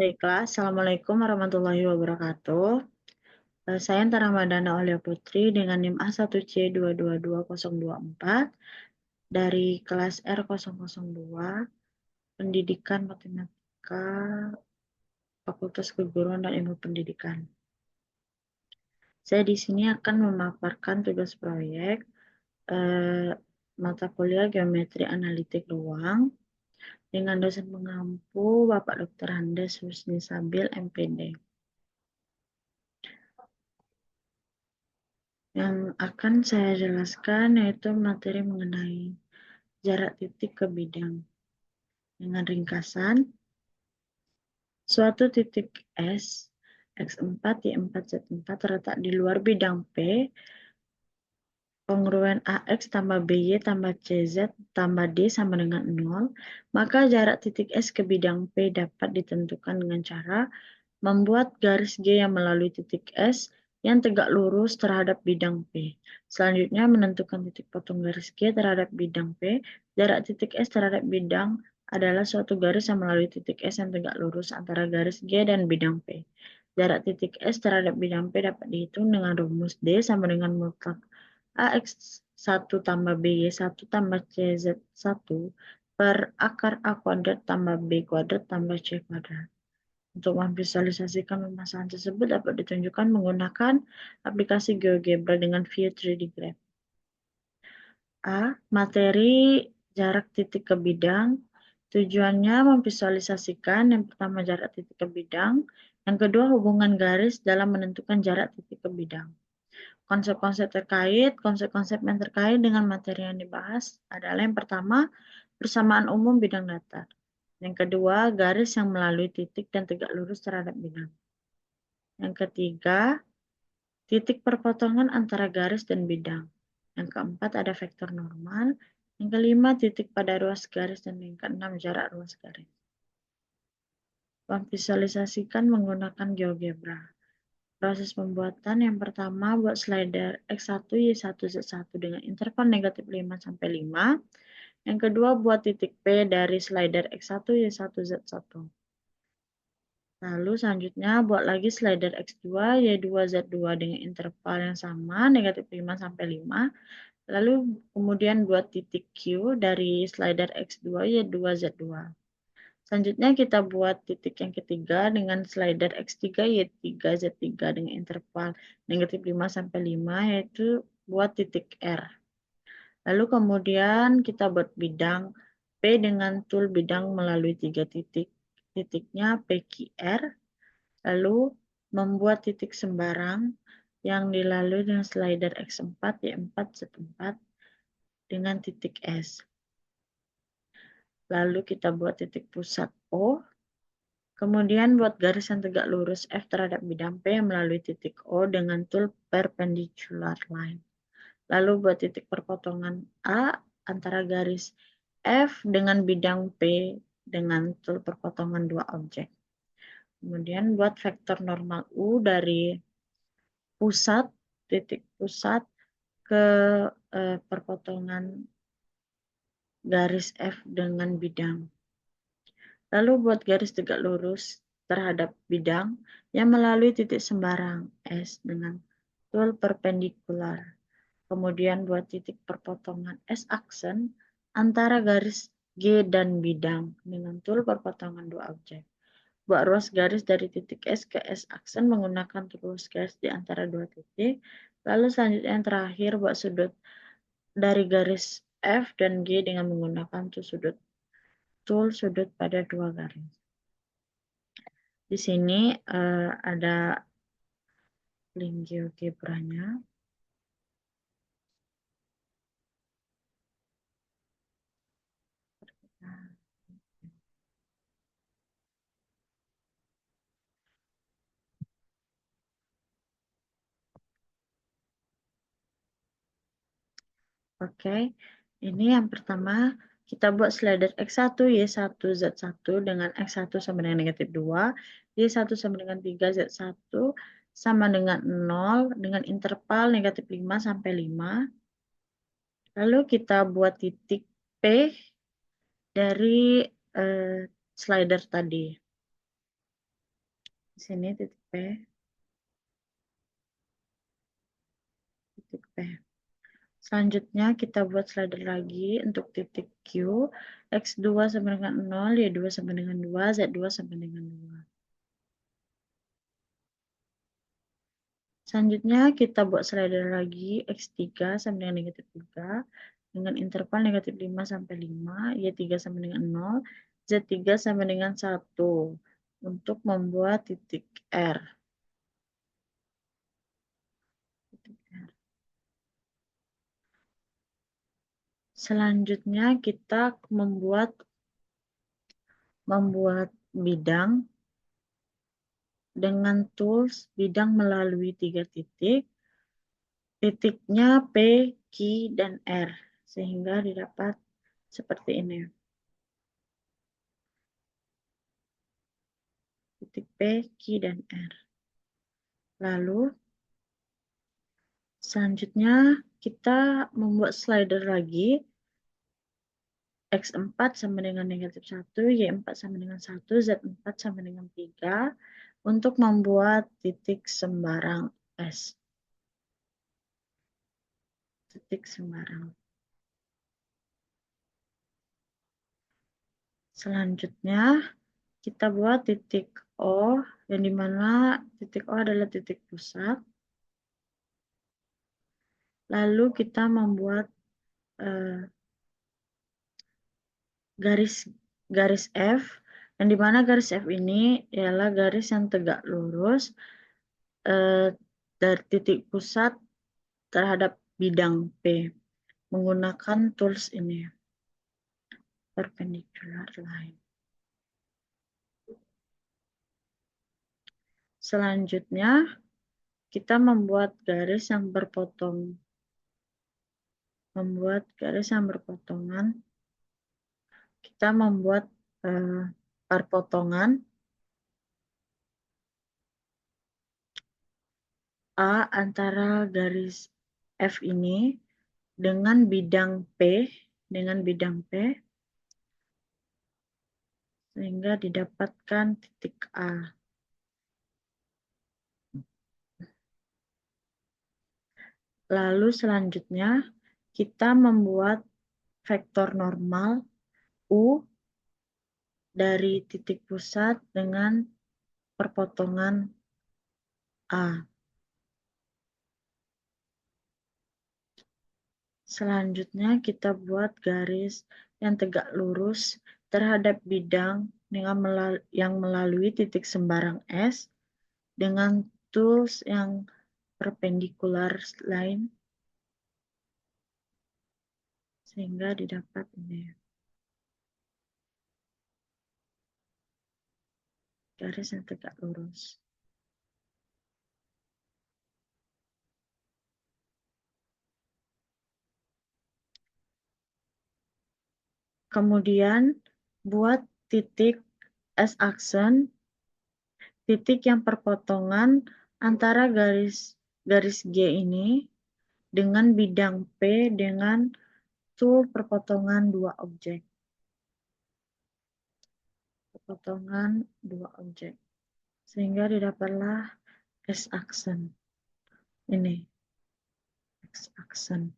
Baiklah, Assalamualaikum warahmatullahi wabarakatuh. Saya Antara Ramadhana Aulia Putri dengan NIM A1C222024 dari kelas R002, Pendidikan Matematika, Fakultas Keguruan dan Ilmu Pendidikan. Saya di sini akan memaparkan tugas proyek mata kuliah Geometri Analitik Ruang dengan dosen pengampu Bapak Dr. Andes Husni Sabil, MPD. Yang akan saya jelaskan yaitu materi mengenai jarak titik ke bidang. Dengan ringkasan, suatu titik S, X4, Y4, Z4 terletak di luar bidang P, kongruen AX tambah BY tambah CZ tambah D sama dengan 0, maka jarak titik S ke bidang P dapat ditentukan dengan cara membuat garis G yang melalui titik S yang tegak lurus terhadap bidang P. Selanjutnya menentukan titik potong garis G terhadap bidang P. Jarak titik S terhadap bidang adalah suatu garis yang melalui titik S yang tegak lurus antara garis G dan bidang P. Jarak titik S terhadap bidang P dapat dihitung dengan rumus D sama dengan mutlak AX1 tambah BY1 tambah CZ1 per akar A kuadrat tambah B kuadrat tambah C kuadrat. Untuk memvisualisasikan permasalahan tersebut dapat ditunjukkan menggunakan aplikasi GeoGebra dengan view 3D graph. A. Materi jarak titik ke bidang. Tujuannya memvisualisasikan yang pertama jarak titik ke bidang, yang kedua hubungan garis dalam menentukan jarak titik ke bidang. Konsep-konsep yang terkait dengan materi yang dibahas adalah yang pertama, persamaan umum bidang datar. Yang kedua, garis yang melalui titik dan tegak lurus terhadap bidang. Yang ketiga, titik perpotongan antara garis dan bidang. Yang keempat, ada vektor normal. Yang kelima, titik pada ruas garis. Dan yang keenam, jarak ruas garis. Memvisualisasikan menggunakan GeoGebra. Proses pembuatan yang pertama, buat slider X1, Y1, Z1 dengan interval negatif 5 sampai 5. Yang kedua, buat titik P dari slider X1, Y1, Z1. Lalu selanjutnya buat lagi slider X2, Y2, Z2 dengan interval yang sama, negatif 5 sampai 5. Lalu kemudian buat titik Q dari slider X2, Y2, Z2. Selanjutnya kita buat titik yang ketiga dengan slider X3, Y3, Z3 dengan interval negatif 5 sampai 5, yaitu buat titik R. Lalu kemudian kita buat bidang P dengan tool bidang melalui 3 titik. Titiknya PQR. Lalu membuat titik sembarang yang dilalui dengan slider X4, Y4, Z4 dengan titik S. Lalu kita buat titik pusat O. Kemudian buat garis yang tegak lurus F terhadap bidang P yang melalui titik O dengan tool perpendicular line. Lalu buat titik perpotongan A antara garis F dengan bidang P dengan tool perpotongan dua objek. Kemudian buat vektor normal U dari pusat, titik pusat ke perpotongan garis F dengan bidang. Lalu buat garis tegak lurus terhadap bidang yang melalui titik sembarang S dengan tool perpendikular. Kemudian buat titik perpotongan S aksen antara garis G dan bidang dengan tool perpotongan dua objek. Buat ruas garis dari titik S ke S aksen menggunakan ruas garis di antara dua titik. Lalu selanjutnya yang terakhir buat sudut dari garis F dan G dengan menggunakan tool sudut pada dua garis. Di sini ada link GeoGebra-nya. Oke, ini yang pertama kita buat slider X1, Y1, Z1 dengan X1 sama dengan negatif 2, Y1 sama dengan 3, Z1 sama dengan 0 dengan interval negatif 5 sampai 5. Lalu kita buat titik P dari slider tadi. Di sini titik P, titik P. Selanjutnya kita buat slider lagi untuk titik Q, X2 sama dengan 0, Y2 sama dengan 2, Z2 sama dengan 2. Selanjutnya kita buat slider lagi X3 sama dengan negatif 3 dengan interval negatif 5 sampai 5, Y3 sama dengan 0, Z3 sama dengan 1 untuk membuat titik R. Selanjutnya kita membuat bidang dengan tools bidang melalui 3 titik. Titiknya P, Q, dan R, sehingga didapat seperti ini. Titik P, Q, dan R. Lalu, selanjutnya kita membuat slider lagi. X4 sama dengan negatif 1, Y4 sama dengan 1, Z4 sama dengan 3 untuk membuat titik sembarang S. Titik sembarang. Selanjutnya, kita buat titik O, yang dimana titik O adalah titik pusat. Lalu kita membuat garis F, yang dimana garis F ini ialah garis yang tegak lurus dari titik pusat terhadap bidang P menggunakan tools ini, perpendicular line. Selanjutnya, kita membuat garis yang berpotongan. Kita membuat perpotongan A antara garis F ini dengan bidang P, sehingga didapatkan titik A. Lalu selanjutnya kita membuat vektor normal U dari titik pusat dengan perpotongan A. Selanjutnya kita buat garis yang tegak lurus terhadap bidang yang melalui titik sembarang S dengan tools yang perpendicular line, sehingga didapat ini garis yang tegak lurus. Kemudian buat titik S-aksen, titik yang perpotongan antara garis G ini dengan bidang P dengan tool perpotongan dua objek. Sehingga didapatlah S-aksen. Ini, X-aksen.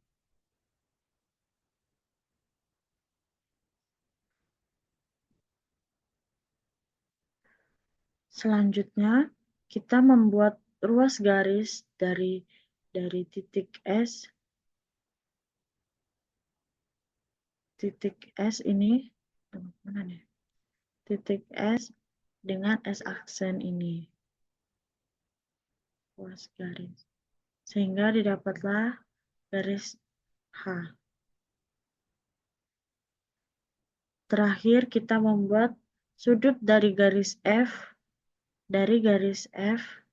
Selanjutnya, kita membuat ruas garis dari titik S ini, mana nih? Titik S dengan S-aksen ini. Ruas garis. Sehingga didapatlah garis H. Terakhir, kita membuat sudut dari garis F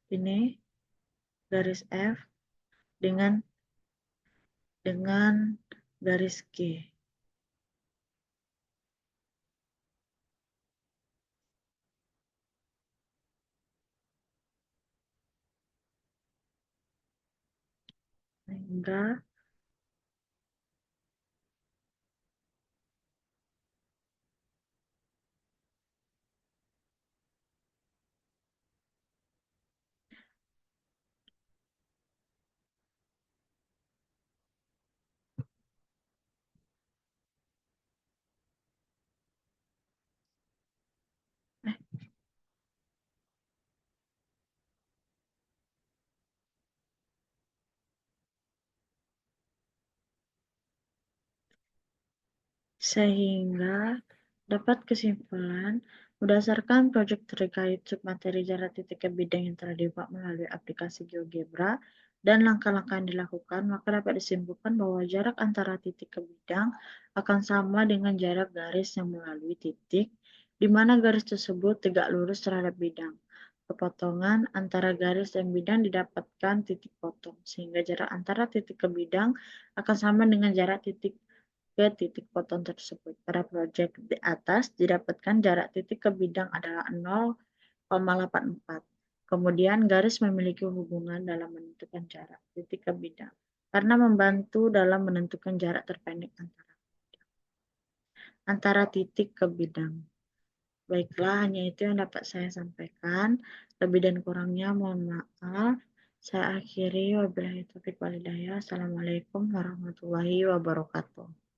ini, garis F dengan garis G. Sehingga Sehingga dapat kesimpulan, berdasarkan proyek terkait submateri jarak titik ke bidang yang telah dibuat melalui aplikasi GeoGebra dan langkah-langkah yang dilakukan, maka dapat disimpulkan bahwa jarak antara titik ke bidang akan sama dengan jarak garis yang melalui titik, di mana garis tersebut tegak lurus terhadap bidang. Kepotongan antara garis dan bidang didapatkan titik potong, sehingga jarak antara titik ke bidang akan sama dengan jarak titik ke titik potong tersebut. Pada proyek di atas didapatkan jarak titik ke bidang adalah 0,84. Kemudian garis memiliki hubungan dalam menentukan jarak titik ke bidang karena membantu dalam menentukan jarak terpendek antara titik ke bidang. Baiklah, hanya itu yang dapat saya sampaikan. Lebih dan kurangnya mohon maaf. Saya akhiri, wabillahi taufiq walhidayah. Assalamualaikum warahmatullahi wabarakatuh.